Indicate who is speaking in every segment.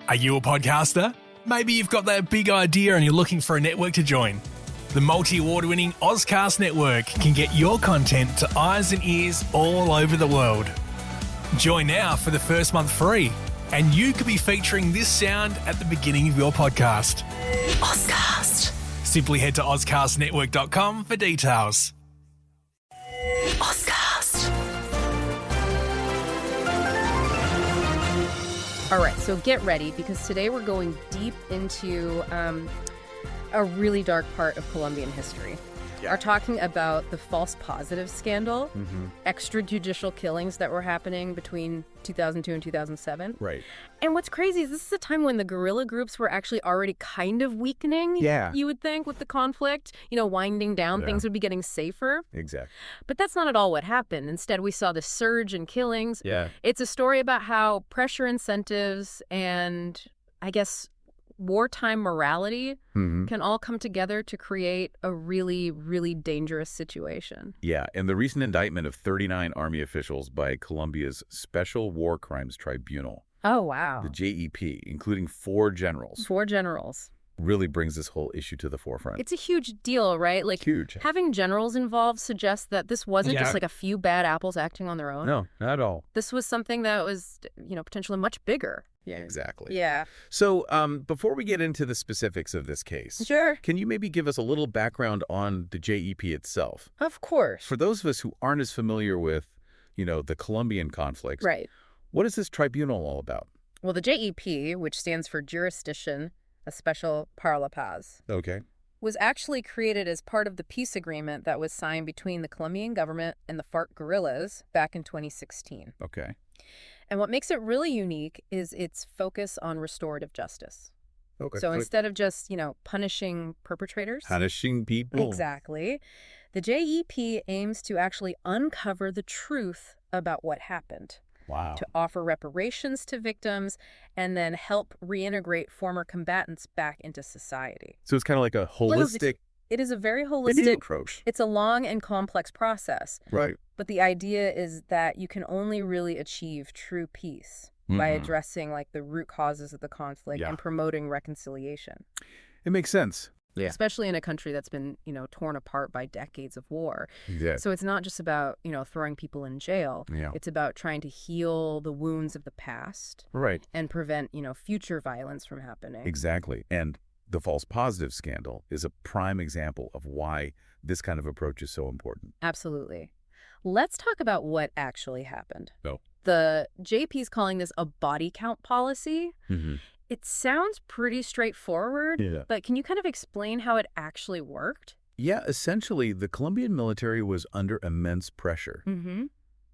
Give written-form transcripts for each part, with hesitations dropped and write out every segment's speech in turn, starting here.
Speaker 1: Are you a podcaster? Maybe you've got that big idea and you're looking for a network to join. The multi-award-winning Ozcast Network can get your content to eyes and ears all over the world. Join now for the first month free, and you could be featuring this sound at the beginning of your podcast.
Speaker 2: Ozcast.
Speaker 1: Simply head to ozcastnetwork.com for details.
Speaker 2: Ozcast.
Speaker 3: All right, so get ready because today we're going deep into a really dark part of Colombian history.
Speaker 4: Yeah.
Speaker 3: We're talking about the false positive scandal, extrajudicial killings that were happening between 2002 and 2007.
Speaker 4: Right.
Speaker 3: And what's crazy is this is a time when the guerrilla groups were actually already kind of weakening, you would think, with the conflict. You know, winding down, things would be getting safer.
Speaker 4: Exactly.
Speaker 3: But that's not at all what happened. Instead, we saw this surge in killings.
Speaker 4: Yeah.
Speaker 3: It's a story about how pressure incentives and, I guess, wartime morality can all come together to create a really, really dangerous situation.
Speaker 4: Yeah, and the recent indictment of 39 Army officials by Colombia's Special War Crimes Tribunal,
Speaker 3: Oh, wow.
Speaker 4: the JEP, including 4 generals,
Speaker 3: 4 generals.
Speaker 4: really brings this whole issue to the forefront.
Speaker 3: It's a huge deal, right? Like,
Speaker 4: huge.
Speaker 3: having generals involved suggests that this wasn't just like a few bad apples acting on their own.
Speaker 4: No, not at all.
Speaker 3: This was something that was, you know, potentially much bigger.
Speaker 4: Yeah, exactly.
Speaker 3: Yeah.
Speaker 4: So before we get into the specifics of this case,
Speaker 3: Sure.
Speaker 4: can you maybe give us a little background on the JEP itself?
Speaker 3: Of course.
Speaker 4: For those of us who aren't as familiar with, you know, the Colombian conflicts,
Speaker 3: Right.
Speaker 4: what is this tribunal all about?
Speaker 3: Well, the JEP, which stands for Jurisdiction Especial para la Paz,
Speaker 4: Okay.
Speaker 3: was actually created as part of the peace agreement that was signed between the Colombian government and the FARC guerrillas back in 2016.
Speaker 4: Okay.
Speaker 3: And what makes it really unique is its focus on restorative justice.
Speaker 4: Okay.
Speaker 3: So instead of just, you know, punishing perpetrators.
Speaker 4: Punishing people.
Speaker 3: Exactly. The JEP aims to actually uncover the truth about what happened,
Speaker 4: Wow.
Speaker 3: to offer reparations to victims, and then help reintegrate former combatants back into society.
Speaker 4: So it's kind of like a holistic
Speaker 3: It is a very holistic
Speaker 4: approach.
Speaker 3: It's a long and complex process.
Speaker 4: Right.
Speaker 3: But the idea is that you can only really achieve true peace by addressing like the root causes of the conflict and promoting reconciliation.
Speaker 4: It makes sense. Yeah.
Speaker 3: Especially in a country that's been, you know, torn apart by decades of war.
Speaker 4: Yeah.
Speaker 3: So it's not just about, you know, throwing people in jail.
Speaker 4: Yeah.
Speaker 3: It's about trying to heal the wounds of the past
Speaker 4: Right.
Speaker 3: and prevent, you know, future violence from happening.
Speaker 4: Exactly. And the false positive scandal is a prime example of why this kind of approach is so important.
Speaker 3: Absolutely. Let's talk about what actually happened.
Speaker 4: Oh.
Speaker 3: The JP is calling this a body count policy.
Speaker 4: Mm-hmm.
Speaker 3: It sounds pretty straightforward,
Speaker 4: Yeah.
Speaker 3: but can you kind of explain how it actually worked?
Speaker 4: Yeah, essentially, the Colombian military was under immense pressure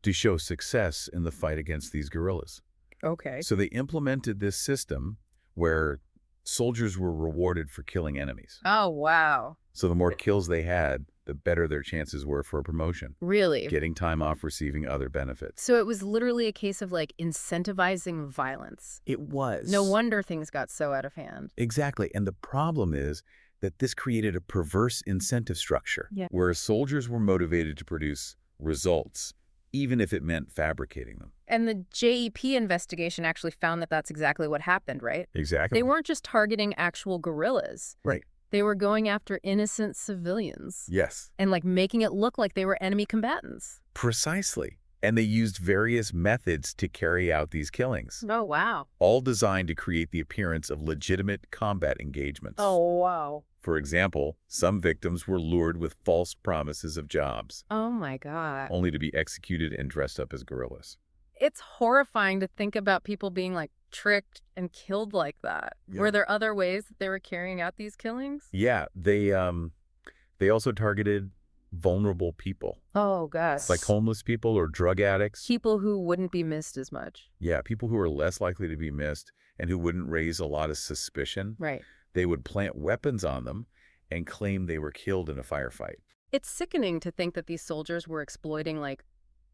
Speaker 4: to show success in the fight against these guerrillas.
Speaker 3: Okay.
Speaker 4: So they implemented this system where soldiers were rewarded for killing enemies.
Speaker 3: Oh, wow.
Speaker 4: So the more kills they had, the better their chances were for a promotion,
Speaker 3: Really?
Speaker 4: getting time off, receiving other benefits.
Speaker 3: So it was literally a case of like incentivizing violence.
Speaker 4: It was.
Speaker 3: No wonder things got so out of hand.
Speaker 4: Exactly. And the problem is that this created a perverse incentive structure where soldiers were motivated to produce results, even if it meant fabricating them.
Speaker 3: And the JEP investigation actually found that that's exactly what happened, right?
Speaker 4: Exactly.
Speaker 3: They weren't just targeting actual guerrillas.
Speaker 4: Right.
Speaker 3: They were going after innocent civilians.
Speaker 4: Yes.
Speaker 3: And like making it look like they were enemy combatants.
Speaker 4: Precisely. And they used various methods to carry out these killings,
Speaker 3: Oh, wow.
Speaker 4: all designed to create the appearance of legitimate combat engagements.
Speaker 3: Oh, wow.
Speaker 4: For example, some victims were lured with false promises of jobs,
Speaker 3: Oh, my God.
Speaker 4: only to be executed and dressed up as guerrillas.
Speaker 3: It's horrifying to think about people being like tricked and killed like that.
Speaker 4: Yeah.
Speaker 3: Were there other ways that they were carrying out these killings?
Speaker 4: Yeah, they also targeted vulnerable people,
Speaker 3: Oh, gosh.
Speaker 4: like homeless people or drug addicts.
Speaker 3: People who wouldn't be missed as much.
Speaker 4: Yeah, people who are less likely to be missed and who wouldn't raise a lot of suspicion.
Speaker 3: Right.
Speaker 4: They would plant weapons on them and claim they were killed in a firefight.
Speaker 3: It's sickening to think that these soldiers were exploiting like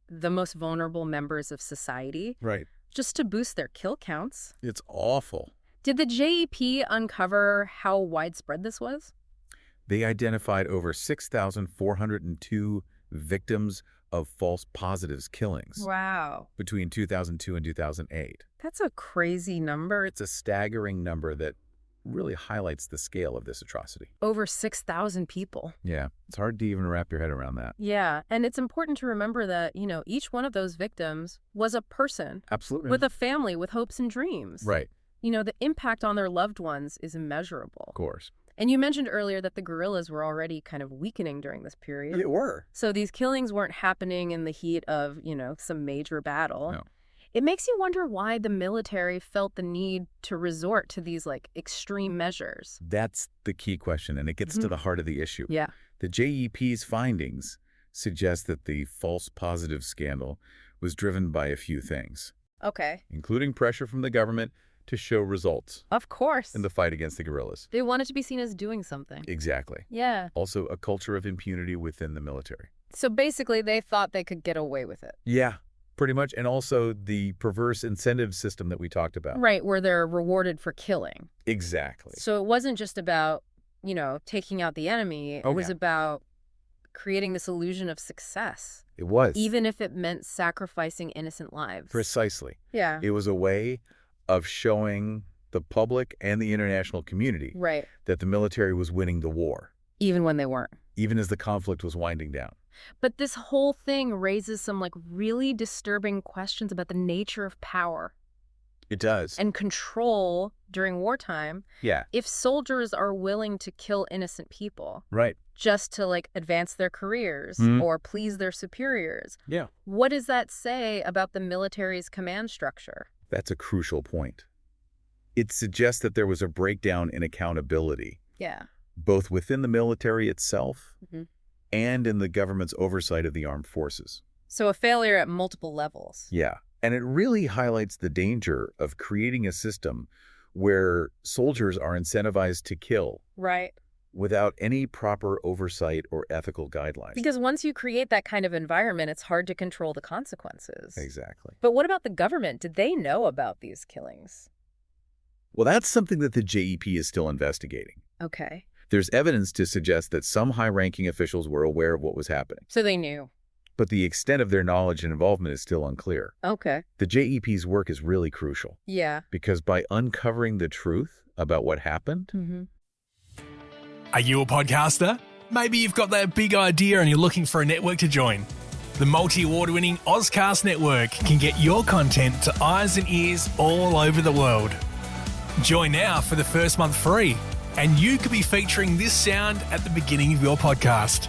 Speaker 3: the most vulnerable members of society
Speaker 4: Right.
Speaker 3: just to boost their kill counts.
Speaker 4: It's awful.
Speaker 3: Did the JEP uncover how widespread this was?
Speaker 4: They identified over 6,402 victims of false positives killings
Speaker 3: Wow.
Speaker 4: between 2002 and 2008.
Speaker 3: That's a crazy number.
Speaker 4: It's a staggering number that really highlights the scale of this atrocity.
Speaker 3: Over 6,000 people.
Speaker 4: Yeah, it's hard to even wrap your head around that.
Speaker 3: Yeah, and it's important to remember that, each one of those victims was a person.
Speaker 4: Absolutely.
Speaker 3: With a family, with hopes and dreams.
Speaker 4: Right.
Speaker 3: The impact on their loved ones is immeasurable.
Speaker 4: Of course.
Speaker 3: And you mentioned earlier that the guerrillas were already kind of weakening during this period.
Speaker 4: It were.
Speaker 3: So these killings weren't happening in the heat of, some major battle.
Speaker 4: No.
Speaker 3: It makes you wonder why the military felt the need to resort to these, extreme measures.
Speaker 4: That's the key question, and it gets to the heart of the issue.
Speaker 3: Yeah.
Speaker 4: The JEP's findings suggest that the false positive scandal was driven by a few things,
Speaker 3: Okay.
Speaker 4: including pressure from the government to show results
Speaker 3: Of course.
Speaker 4: in the fight against the guerrillas.
Speaker 3: They wanted to be seen as doing something.
Speaker 4: Exactly.
Speaker 3: Yeah.
Speaker 4: Also, a culture of impunity within the military.
Speaker 3: So basically, they thought they could get away with it.
Speaker 4: Yeah, pretty much. And also the perverse incentive system that we talked about.
Speaker 3: Right, where they're rewarded for killing.
Speaker 4: Exactly.
Speaker 3: So it wasn't just about, taking out the enemy. It was about creating this illusion of success.
Speaker 4: It was.
Speaker 3: Even if it meant sacrificing innocent lives.
Speaker 4: Precisely.
Speaker 3: Yeah.
Speaker 4: It was a way of showing the public and the international community
Speaker 3: Right.
Speaker 4: that the military was winning the war,
Speaker 3: Even when they weren't.
Speaker 4: even as the conflict was winding down.
Speaker 3: But this whole thing raises some really disturbing questions about the nature of power
Speaker 4: It does.
Speaker 3: and control during wartime.
Speaker 4: Yeah.
Speaker 3: If soldiers are willing to kill innocent people
Speaker 4: Right.
Speaker 3: just to advance their careers or please their superiors,
Speaker 4: Yeah.
Speaker 3: what does that say about the military's command structure?
Speaker 4: That's a crucial point. It suggests that there was a breakdown in accountability,
Speaker 3: Yeah.
Speaker 4: both within the military itself and in the government's oversight of the armed forces.
Speaker 3: So a failure at multiple levels.
Speaker 4: Yeah. And it really highlights the danger of creating a system where soldiers are incentivized to kill
Speaker 3: Right.
Speaker 4: without any proper oversight or ethical guidelines.
Speaker 3: Because once you create that kind of environment, it's hard to control the consequences.
Speaker 4: Exactly.
Speaker 3: But what about the government? Did they know about these killings?
Speaker 4: Well, that's something that the JEP is still investigating.
Speaker 3: Okay.
Speaker 4: There's evidence to suggest that some high-ranking officials were aware of what was happening,
Speaker 3: So they knew.
Speaker 4: but the extent of their knowledge and involvement is still unclear.
Speaker 3: Okay.
Speaker 4: The JEP's work is really crucial
Speaker 3: Yeah.
Speaker 4: because by uncovering the truth about what happened,
Speaker 1: Are you a podcaster? Maybe you've got that big idea and you're looking for a network to join. The multi-award-winning Ozcast Network can get your content to eyes and ears all over the world. Join now for the first month free, and you could be featuring this sound at the beginning of your podcast.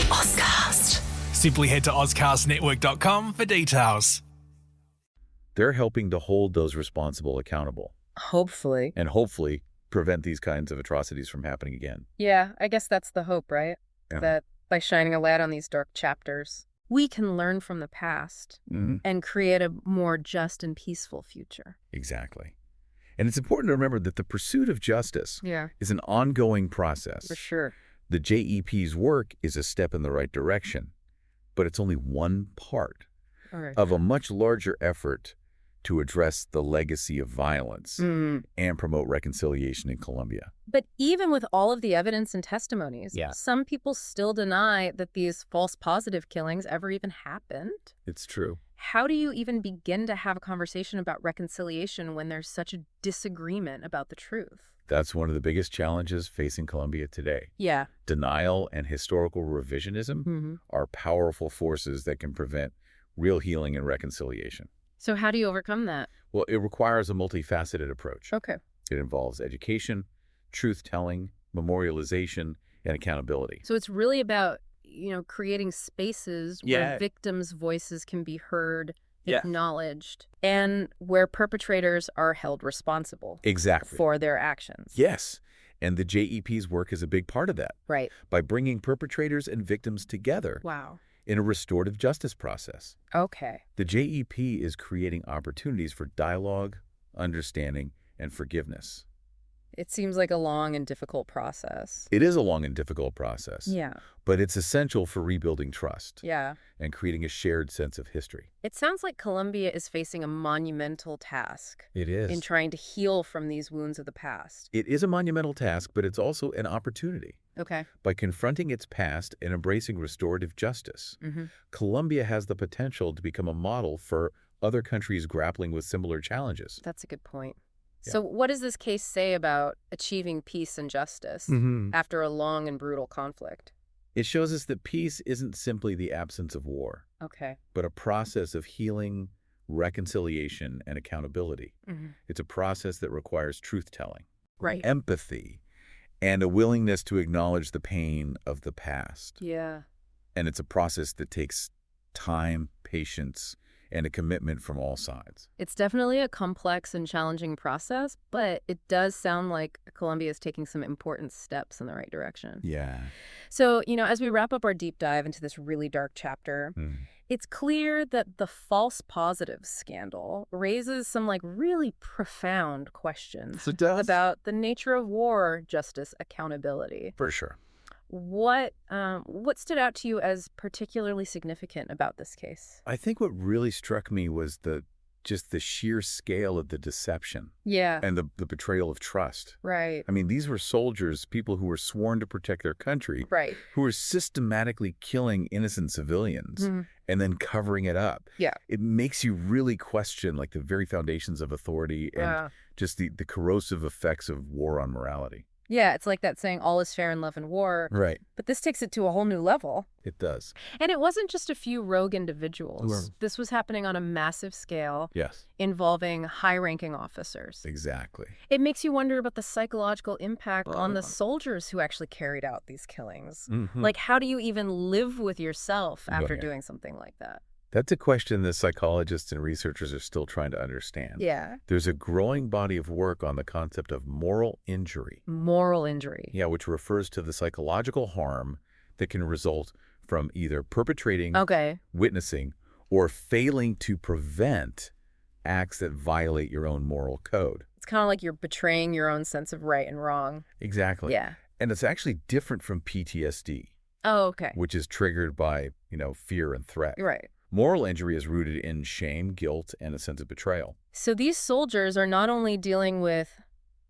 Speaker 2: Ozcast.
Speaker 1: Simply head to ozcastnetwork.com for details.
Speaker 4: they're helping to hold those responsible accountable
Speaker 3: Hopefully.
Speaker 4: and hopefully prevent these kinds of atrocities from happening again.
Speaker 3: Yeah, I guess that's the hope, right?
Speaker 4: Yeah.
Speaker 3: That by shining a light on these dark chapters, we can learn from the past and create a more just and peaceful future.
Speaker 4: Exactly. And it's important to remember that the pursuit of justice
Speaker 3: Yeah,
Speaker 4: is an ongoing process.
Speaker 3: for sure.
Speaker 4: The JEP's work is a step in the right direction, but it's only one part
Speaker 3: All right.
Speaker 4: of a much larger effort to address the legacy of violence and promote reconciliation in Colombia.
Speaker 3: But even with all of the evidence and testimonies,
Speaker 4: Yeah.
Speaker 3: some people still deny that these false positive killings ever even happened.
Speaker 4: It's true.
Speaker 3: How do you even begin to have a conversation about reconciliation when there's such a disagreement about the truth?
Speaker 4: That's one of the biggest challenges facing Colombia today.
Speaker 3: Yeah.
Speaker 4: Denial and historical revisionism are powerful forces that can prevent real healing and reconciliation.
Speaker 3: So how do you overcome that?
Speaker 4: Well, it requires a multifaceted approach.
Speaker 3: Okay.
Speaker 4: It involves education, truth-telling, memorialization, and accountability.
Speaker 3: So it's really about, creating spaces
Speaker 4: Yeah.
Speaker 3: where victims' voices can be heard,
Speaker 4: Yeah.
Speaker 3: acknowledged, and where perpetrators are held responsible
Speaker 4: Exactly.
Speaker 3: for their actions.
Speaker 4: Yes. And the JEP's work is a big part of that.
Speaker 3: Right.
Speaker 4: By bringing perpetrators and victims together
Speaker 3: Wow.
Speaker 4: in a restorative justice process.
Speaker 3: Okay.
Speaker 4: The JEP is creating opportunities for dialogue, understanding, and forgiveness.
Speaker 3: It seems like a long and difficult process.
Speaker 4: It is a long and difficult process,
Speaker 3: Yeah.
Speaker 4: but it's essential for rebuilding trust
Speaker 3: Yeah.
Speaker 4: and creating a shared sense of history.
Speaker 3: It sounds like Colombia is facing a monumental task
Speaker 4: It is.
Speaker 3: in trying to heal from these wounds of the past.
Speaker 4: It is a monumental task, but it's also an opportunity.
Speaker 3: Okay.
Speaker 4: By confronting its past and embracing restorative justice, Colombia has the potential to become a model for other countries grappling with similar challenges.
Speaker 3: That's a good point.
Speaker 4: Yeah.
Speaker 3: So what does this case say about achieving peace and justice after a long and brutal conflict?
Speaker 4: It shows us that peace isn't simply the absence of war,
Speaker 3: Okay.
Speaker 4: but a process of healing, reconciliation, and accountability. It's a process that requires truth-telling,
Speaker 3: Right.
Speaker 4: empathy, and a willingness to acknowledge the pain of the past.
Speaker 3: Yeah.
Speaker 4: And it's a process that takes time, patience, and a commitment from all sides.
Speaker 3: It's definitely a complex and challenging process, but it does sound like Colombia is taking some important steps in the right direction.
Speaker 4: Yeah.
Speaker 3: So, as we wrap up our deep dive into this really dark chapter, it's clear that the false positives scandal raises some really profound questions
Speaker 4: It does.
Speaker 3: about the nature of war, justice, accountability.
Speaker 4: For sure.
Speaker 3: What stood out to you as particularly significant about this case?
Speaker 4: I think what really struck me was just the sheer scale of the deception
Speaker 3: Yeah.
Speaker 4: and the betrayal of trust.
Speaker 3: Right.
Speaker 4: I mean, these were soldiers, people who were sworn to protect their country,
Speaker 3: Right.
Speaker 4: who were systematically killing innocent civilians and then covering it up.
Speaker 3: Yeah.
Speaker 4: It makes you really question the very foundations of authority and just the corrosive effects of war on morality.
Speaker 3: Yeah, it's like that saying, all is fair in love and war.
Speaker 4: Right.
Speaker 3: But this takes it to a whole new level.
Speaker 4: It does.
Speaker 3: And it wasn't just a few rogue individuals.
Speaker 4: Right.
Speaker 3: This was happening on a massive scale,
Speaker 4: Yes.
Speaker 3: involving high-ranking officers.
Speaker 4: Exactly.
Speaker 3: It makes you wonder about the psychological impact on the soldiers who actually carried out these killings. How do you even live with yourself after doing something like that?
Speaker 4: That's a question that psychologists and researchers are still trying to understand.
Speaker 3: Yeah.
Speaker 4: There's a growing body of work on the concept of moral injury.
Speaker 3: Moral injury.
Speaker 4: Yeah, which refers to the psychological harm that can result from either perpetrating, witnessing, or failing to prevent acts that violate your own moral code.
Speaker 3: It's kind of like you're betraying your own sense of right and wrong.
Speaker 4: Exactly.
Speaker 3: Yeah.
Speaker 4: And it's actually different from PTSD.
Speaker 3: Oh, okay.
Speaker 4: Which is triggered by, fear and threat.
Speaker 3: Right.
Speaker 4: Moral injury is rooted in shame, guilt, and a sense of betrayal.
Speaker 3: So these soldiers are not only dealing with,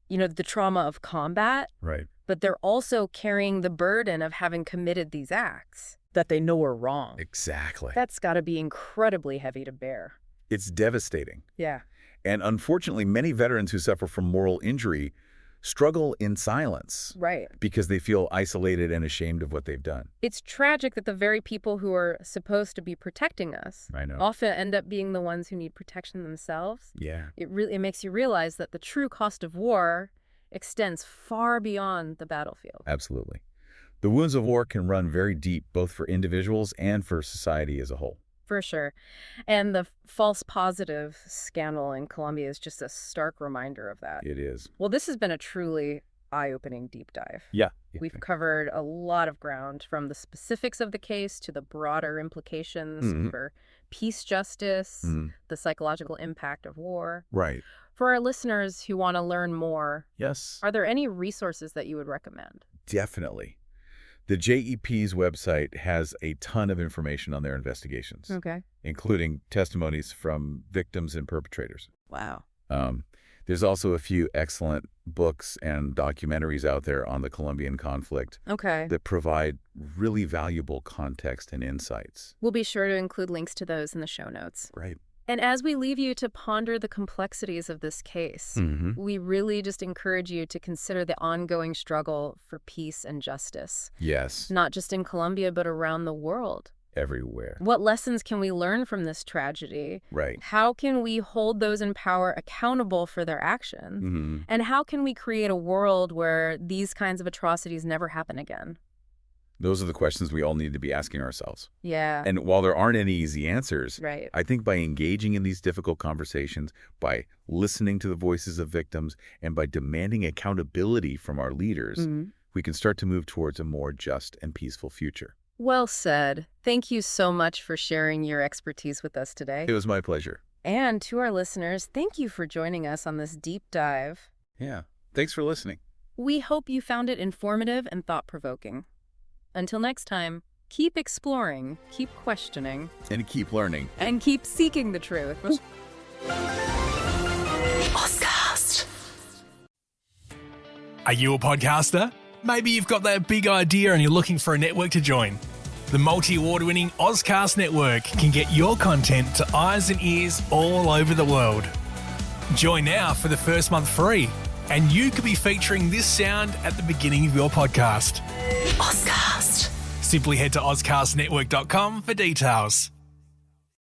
Speaker 3: the trauma of combat,
Speaker 4: Right.
Speaker 3: but they're also carrying the burden of having committed these acts that they know are wrong.
Speaker 4: Exactly.
Speaker 3: That's got to be incredibly heavy to bear.
Speaker 4: It's devastating.
Speaker 3: Yeah.
Speaker 4: And unfortunately, many veterans who suffer from moral injury struggle in silence.
Speaker 3: Right.
Speaker 4: Because they feel isolated and ashamed of what they've done.
Speaker 3: It's tragic that the very people who are supposed to be protecting us
Speaker 4: I know.
Speaker 3: often end up being the ones who need protection themselves.
Speaker 4: Yeah.
Speaker 3: It makes you realize that the true cost of war extends far beyond the battlefield.
Speaker 4: Absolutely. The wounds of war can run very deep, both for individuals and for society as a whole.
Speaker 3: For sure. And the false positive scandal in Colombia is just a stark reminder of that.
Speaker 4: It is.
Speaker 3: Well, this has been a truly eye-opening deep dive.
Speaker 4: Yeah.
Speaker 3: We've covered a lot of ground, from the specifics of the case to the broader implications for peace, justice, the psychological impact of war.
Speaker 4: Right.
Speaker 3: For our listeners who want to learn more,
Speaker 4: Yes.
Speaker 3: are there any resources that you would recommend?
Speaker 4: Definitely. The JEP's website has a ton of information on their investigations,
Speaker 3: Okay.
Speaker 4: including testimonies from victims and perpetrators.
Speaker 3: Wow.
Speaker 4: There's also a few excellent books and documentaries out there on the Colombian conflict
Speaker 3: Okay.
Speaker 4: that provide really valuable context and insights.
Speaker 3: We'll be sure to include links to those in the show notes.
Speaker 4: Right.
Speaker 3: And as we leave you to ponder the complexities of this case, we really just encourage you to consider the ongoing struggle for peace and justice,
Speaker 4: Yes.
Speaker 3: not just in Colombia, but around the world.
Speaker 4: Everywhere.
Speaker 3: What lessons can we learn from this tragedy?
Speaker 4: Right.
Speaker 3: How can we hold those in power accountable for their actions? And how can we create a world where these kinds of atrocities never happen again?
Speaker 4: Those are the questions we all need to be asking ourselves.
Speaker 3: Yeah.
Speaker 4: And while there aren't any easy answers,
Speaker 3: Right.
Speaker 4: I think by engaging in these difficult conversations, by listening to the voices of victims, and by demanding accountability from our leaders, we can start to move towards a more just and peaceful future.
Speaker 3: Well said. Thank you so much for sharing your expertise with us today.
Speaker 4: It was my pleasure.
Speaker 3: And to our listeners, thank you for joining us on this deep dive.
Speaker 4: Yeah. Thanks for listening.
Speaker 3: We hope you found it informative and thought-provoking. Until next time, keep exploring, keep questioning,
Speaker 4: And keep learning.
Speaker 3: and keep seeking the truth.
Speaker 2: Oscast.
Speaker 1: Are you a podcaster? Maybe you've got that big idea and you're looking for a network to join. The multi-award-winning Ozcast network can get your content to eyes and ears all over the world. Join now for the first month free, and you could be featuring this sound at the beginning of your podcast.
Speaker 2: Ozcast.
Speaker 1: Simply head to ozcastnetwork.com for details.